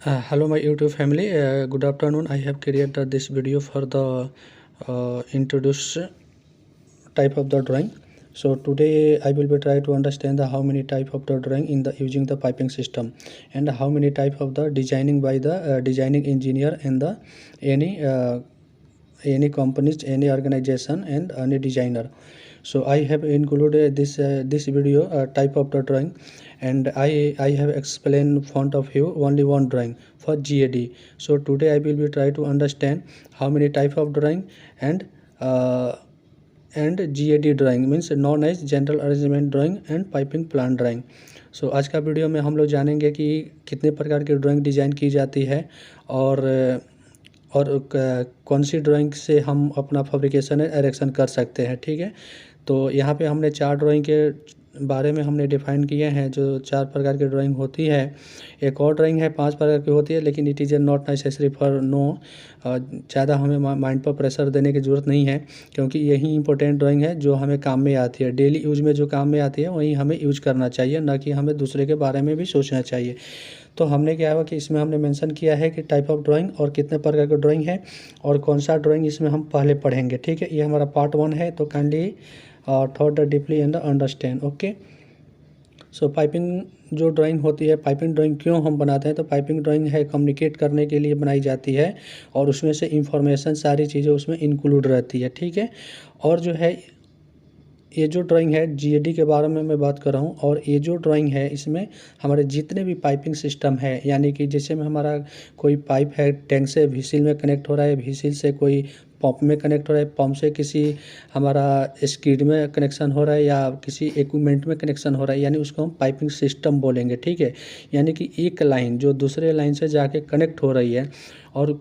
Hello my YouTube family, good afternoon. I have created this video for the introduce type of the drawing. So today I will be try to understand the how many type of the drawing in the using the piping system, and how many type of the designing by the designing engineer and the any companies, any organization and any designer. So I have included this video type of the drawing, and I have explained font of view only one drawing for GAD. So today I will be try to understand how many type of drawing and GAD drawing means known as general arrangement drawing and piping plan drawing. So आज का video में हम लोग जानेंगे कि कितने प्रकार की ड्राइंग डिज़ाइन की जाती है और कौन सी ड्राइंग से हम अपना फैब्रिकेशन एरेक्शन कर सकते हैं। ठीक है, तो यहाँ पे हमने 4 ड्राइंग के बारे में हमने डिफ़ाइन किए हैं, जो 4 प्रकार की ड्राइंग होती है। एक और ड्राइंग है 5 प्रकार की होती है, लेकिन it is not necessary for no, ज़्यादा हमें माइंड पर प्रेशर देने की ज़रूरत नहीं है, क्योंकि यही इंपॉर्टेंट ड्राइंग है जो हमें काम में आती है। डेली यूज़ में जो काम में आती है वही हमें यूज करना चाहिए, ना कि हमें दूसरे के बारे में भी सोचना चाहिए। तो हमने क्या हुआ कि इसमें हमने मेंशन किया है कि टाइप ऑफ ड्राइंग और कितने प्रकार की ड्राइंग है और कौन सा ड्राइंग इसमें हम पहले पढ़ेंगे। ठीक है, ये हमारा पार्ट 1 है, तो kindly thought deeply and understand. Okay, so piping जो ड्राइंग होती है, पाइपिंग ड्राइंग क्यों हम बनाते हैं, तो पाइपिंग ड्राइंग है कम्युनिकेट करने के लिए बनाई जाती है, और उसमें से इंफॉर्मेशन सारी चीज़ें उसमें इंक्लूड रहती है। ठीक है, और जो है ये जो ड्राइंग है GAD के बारे में मैं बात कर रहा हूँ, और ये जो ड्राइंग है इसमें हमारे जितने भी पाइपिंग सिस्टम है, यानी कि जैसे में हमारा कोई पाइप है टैंक से व्हीसिल में कनेक्ट हो रहा है, व्हीसिल से कोई पंप में कनेक्ट हो रहा है, पंप से किसी हमारा स्किड में कनेक्शन हो रहा है, या किसी इक्विपमेंट में कनेक्शन हो रहा है, यानी उसको हम पाइपिंग सिस्टम बोलेंगे। ठीक है, यानी कि एक लाइन जो दूसरे लाइन से जाके कनेक्ट हो रही है, और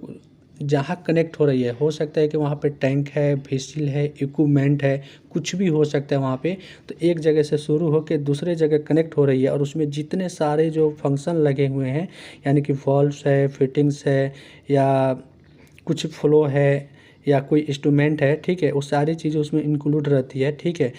जहाँ कनेक्ट हो रही है, हो सकता है कि वहाँ पे टैंक है, व्हीसिल है, इक्विपमेंट है, कुछ भी हो सकता है वहाँ पे। तो एक जगह से शुरू होकर दूसरे जगह कनेक्ट हो रही है, और उसमें जितने सारे जो फंक्शन लगे हुए हैं, यानी कि वॉल्व्स है, फिटिंग्स है, या कुछ फ्लो है, या कोई इंस्ट्रूमेंट है, ठीक है, वो सारी चीज़ें उसमें इंक्लूड रहती है। ठीक है,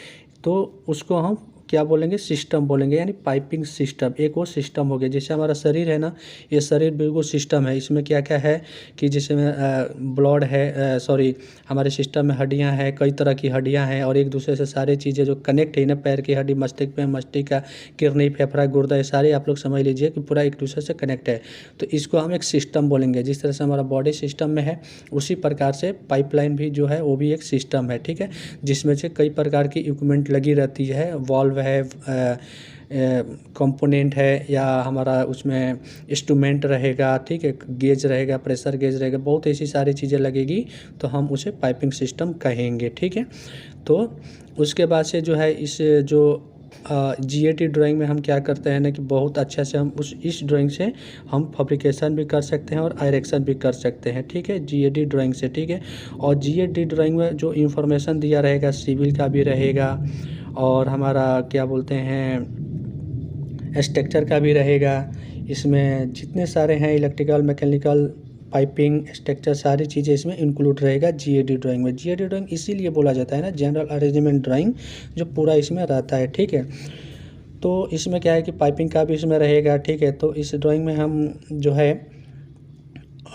तो उसको हम क्या बोलेंगे, सिस्टम बोलेंगे, यानी पाइपिंग सिस्टम। एक वो सिस्टम हो गया, जैसे हमारा शरीर है ना, ये शरीर बिल्कुल सिस्टम है। इसमें क्या क्या है कि जैसे ब्लड है, सॉरी, हमारे सिस्टम में हड्डियां हैं, कई तरह की हड्डियां हैं, और एक दूसरे से सारी चीज़ें जो कनेक्ट है ना, पैर की हड्डी, मस्तिष्क पे, मस्तिष्क का किडनी, फेफड़ा, गुर्दा, ये सारे आप लोग समझ लीजिए कि पूरा एक दूसरे से कनेक्ट है। तो इसको हम एक सिस्टम बोलेंगे। जिस तरह से हमारा बॉडी सिस्टम में है, उसी प्रकार से पाइपलाइन भी जो है वो भी एक सिस्टम है। ठीक है, जिसमें से कई प्रकार की इक्विपमेंट लगी रहती है, वॉल्व है, कंपोनेंट है, या हमारा उसमें इंस्ट्रूमेंट रहेगा, ठीक है, गेज रहेगा, प्रेशर गेज रहेगा, बहुत ऐसी सारी चीज़ें लगेगी, तो हम उसे पाइपिंग सिस्टम कहेंगे। ठीक है, तो उसके बाद से जो है इस जो GAD ड्राइंग में हम क्या करते हैं ना, कि बहुत अच्छा से हम इस ड्राइंग से हम फैब्रिकेशन भी कर सकते हैं और आयरेक्शन भी कर सकते हैं। ठीक है, GAD ड्राइंग से। ठीक है, और GAD ड्राइंग में जो इंफॉर्मेशन दिया रहेगा, सिविल का भी रहेगा, और हमारा क्या बोलते हैं स्ट्रक्चर का भी रहेगा। इसमें जितने सारे हैं इलेक्ट्रिकल, मैकेनिकल, पाइपिंग, स्ट्रक्चर, सारी चीज़ें इसमें इंक्लूड रहेगा GAD ड्राइंग में। GAD ड्राइंग इसीलिए बोला जाता है ना जनरल अरेंजमेंट ड्राइंग, जो पूरा इसमें रहता है। ठीक है, तो इसमें क्या है कि पाइपिंग का भी इसमें रहेगा। ठीक है, तो इस ड्राइंग में हम जो है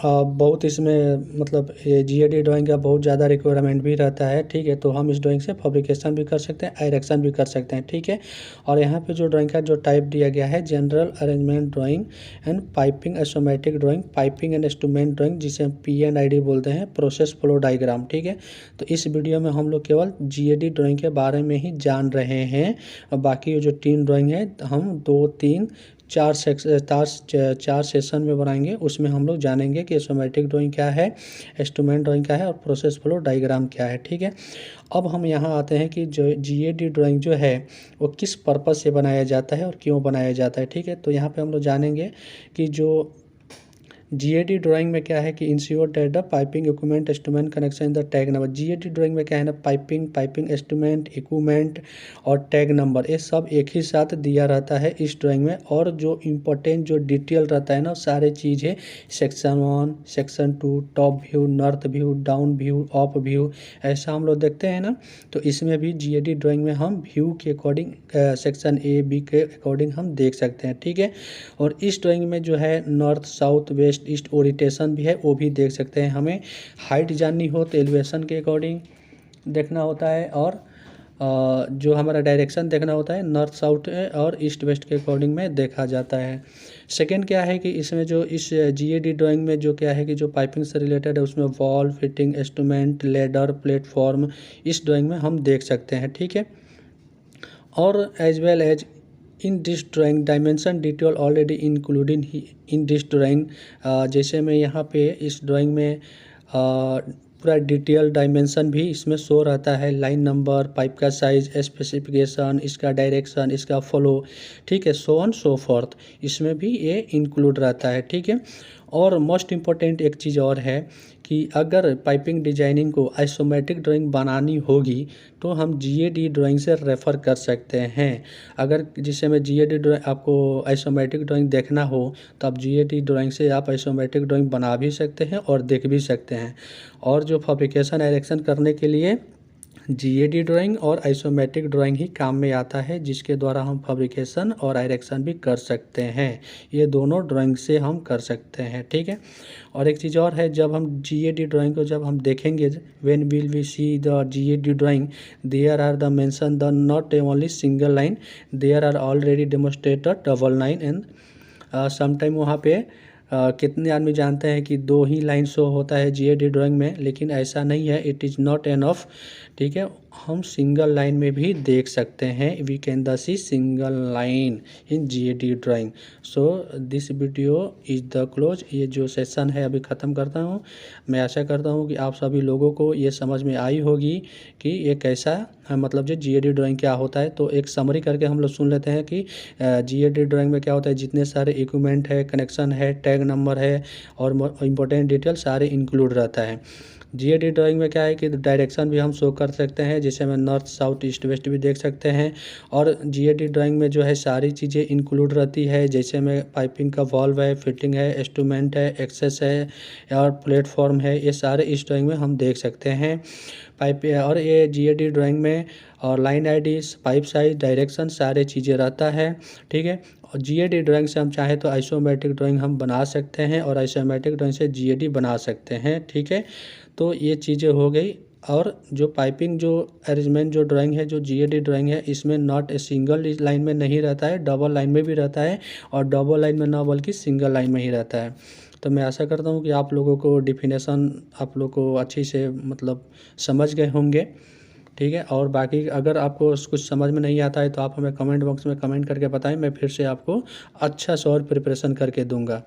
बहुत इसमें मतलब ये GAD ड्राइंग का बहुत ज़्यादा रिक्वायरमेंट भी रहता है। ठीक है, तो हम इस ड्राइंग से फैब्रिकेशन भी कर सकते हैं, आयरेक्शन भी कर सकते हैं। ठीक है, और यहाँ पे जो ड्राइंग का जो टाइप दिया गया है, general arrangement drawing and piping isometric drawing, piping and instrument drawing, जिसे हम PNID बोलते हैं, प्रोसेस फ्लो डायग्राम। ठीक है, तो इस वीडियो में हम लोग केवल GAD ड्राइंग के बारे में ही जान रहे हैं, और बाकी जो 3 ड्राइंग है हम 2, 3, 4 सेशन में बनाएंगे। उसमें हम लोग जानेंगे कि एस्टोमेटिक ड्राइंग क्या है, इंस्ट्रूमेंट ड्राइंग क्या है, और प्रोसेस फ्लो डायग्राम क्या है। ठीक है, अब हम यहाँ आते हैं कि जो GAD ड्राइंग जो है वो किस पर्पज़ से बनाया जाता है और क्यों बनाया जाता है। ठीक है, तो यहाँ पे हम लोग जानेंगे कि जो जीएडी ड्राइंग में क्या है कि ensure that the piping equipment instrument connection in the tag number. GAD drawing में क्या है ना, पाइपिंग इंस्ट्रूमेंट इक्विपमेंट और टैग नंबर ये सब एक ही साथ दिया रहता है इस ड्राइंग में। और जो इम्पोर्टेंट जो डिटेल रहता है ना, सारे चीज़ें section 1 section 2 top view, north view, down view, up view, ऐसा हम लोग देखते हैं ना। तो इसमें भी जीएडी ड्राइंग में हम व्यू के अकॉर्डिंग सेक्शन ए बी के अकॉर्डिंग हम देख सकते हैं, ठीक है। और इस ड्राइंग में जो है north south west east orientation भी है, वो भी देख सकते हैं। हमें हाइट जाननी हो तो एलिवेशन के अकॉर्डिंग देखना होता है, और जो हमारा डायरेक्शन देखना होता है नॉर्थ साउथ और ईस्ट वेस्ट के अकॉर्डिंग में देखा जाता है। सेकेंड क्या है कि इसमें जो इस जीएडी ड्राइंग में जो क्या है कि जो पाइपिंग से रिलेटेड है उसमें wall fitting instrument ladder platform इस ड्राइंग में हम देख सकते हैं, ठीक है। और as well as in this drawing dimension detail already including in this drawing. जैसे मैं यहाँ पे इस ड्राइंग में पूरा डिटेल डायमेंशन भी इसमें शो रहता है, लाइन नंबर, पाइप का साइज, स्पेसिफिकेशन, इसका डायरेक्शन, इसका फ्लो, ठीक है, सो ऑन सो फोर्थ, इसमें भी ये इंक्लूड रहता है, ठीक है। और मोस्ट इम्पोर्टेंट एक चीज़ और है कि अगर पाइपिंग डिजाइनिंग को आइसोमेट्रिक ड्राइंग बनानी होगी तो हम जीएडी ड्राइंग से रेफ़र कर सकते हैं। अगर जिससे में जीएडी ड्राइंग आपको आइसोमेट्रिक ड्राइंग देखना हो तो आप जीएडी ड्राइंग से आप आइसोमेट्रिक ड्राइंग बना भी सकते हैं और देख भी सकते हैं। और जो फैब्रिकेशन एरेक्शन करने के लिए जीएडी ड्राइंग और आइसोमेट्रिक ड्राइंग ही काम में आता है, जिसके द्वारा हम फैब्रिकेशन और डायरेक्शन भी कर सकते हैं। ये दोनों ड्राइंग से हम कर सकते हैं, ठीक है। और एक चीज़ और है, जब हम जीएडी ड्राइंग को जब हम देखेंगे, when will we see the GAD drawing, there are the mention the not only single line, there are already demonstrated double line and sometime वहाँ पे कितने आदमी जानते हैं कि 2 ही लाइन शो होता है जीएडी ड्राइंग में, लेकिन ऐसा नहीं है, इट इज़ नॉट एनफ, ठीक है। हम सिंगल लाइन में भी देख सकते हैं, we can the see single line in GAD drawing. So this video is the close. ये जो सेशन है अभी ख़त्म करता हूँ। मैं आशा करता हूँ कि आप सभी लोगों को ये समझ में आई होगी कि ये कैसा है, मतलब जो जीएडी ड्राइंग क्या होता है। तो एक समरी करके हम लोग सुन लेते हैं कि जीएडी ड्राइंग में क्या होता है, जितने सारे इक्विपमेंट है, कनेक्शन है, टैग नंबर है और इम्पोर्टेंट डिटेल सारे इंक्लूड रहता है। जीएडी ड्राइंग में क्या है कि डायरेक्शन भी हम शो कर सकते हैं, जैसे में नॉर्थ साउथ ईस्ट वेस्ट भी देख सकते हैं। और जीएडी ड्राइंग में जो है सारी चीज़ें इंक्लूड रहती है, जैसे में पाइपिंग का वॉल्व है, फिटिंग है, इंस्ट्रूमेंट है, एक्सेस है और प्लेटफॉर्म है, ये सारे इस ड्राइंग में हम देख सकते हैं। पाइप और ये जीएडी ड्राइंग में और line IDs, pipe size, direction सारे चीज़ें रहता है, ठीक है। और जीएडी ड्राइंग से हम चाहे तो आइसोमेट्रिक ड्राइंग हम बना सकते हैं और आइसोमेट्रिक ड्राइंग से जीएडी बना सकते हैं, ठीक है। तो ये चीज़ें हो गई। और जो पाइपिंग जो अरेंजमेंट जो ड्राइंग है, जो जीएडी ड्राइंग है, इसमें नॉट ए सिंगल लाइन में नहीं रहता है, डबल लाइन में भी रहता है, और डबल लाइन में ना बल्कि सिंगल लाइन में ही रहता है। तो मैं आशा करता हूँ कि आप लोगों को डिफिनेशन आप लोग को अच्छी से मतलब समझ गए होंगे, ठीक है। और बाकी अगर आपको कुछ समझ में नहीं आता है तो आप हमें कमेंट बॉक्स में कमेंट करके बताएं, मैं फिर से आपको अच्छा से और प्रिपरेशन करके दूंगा।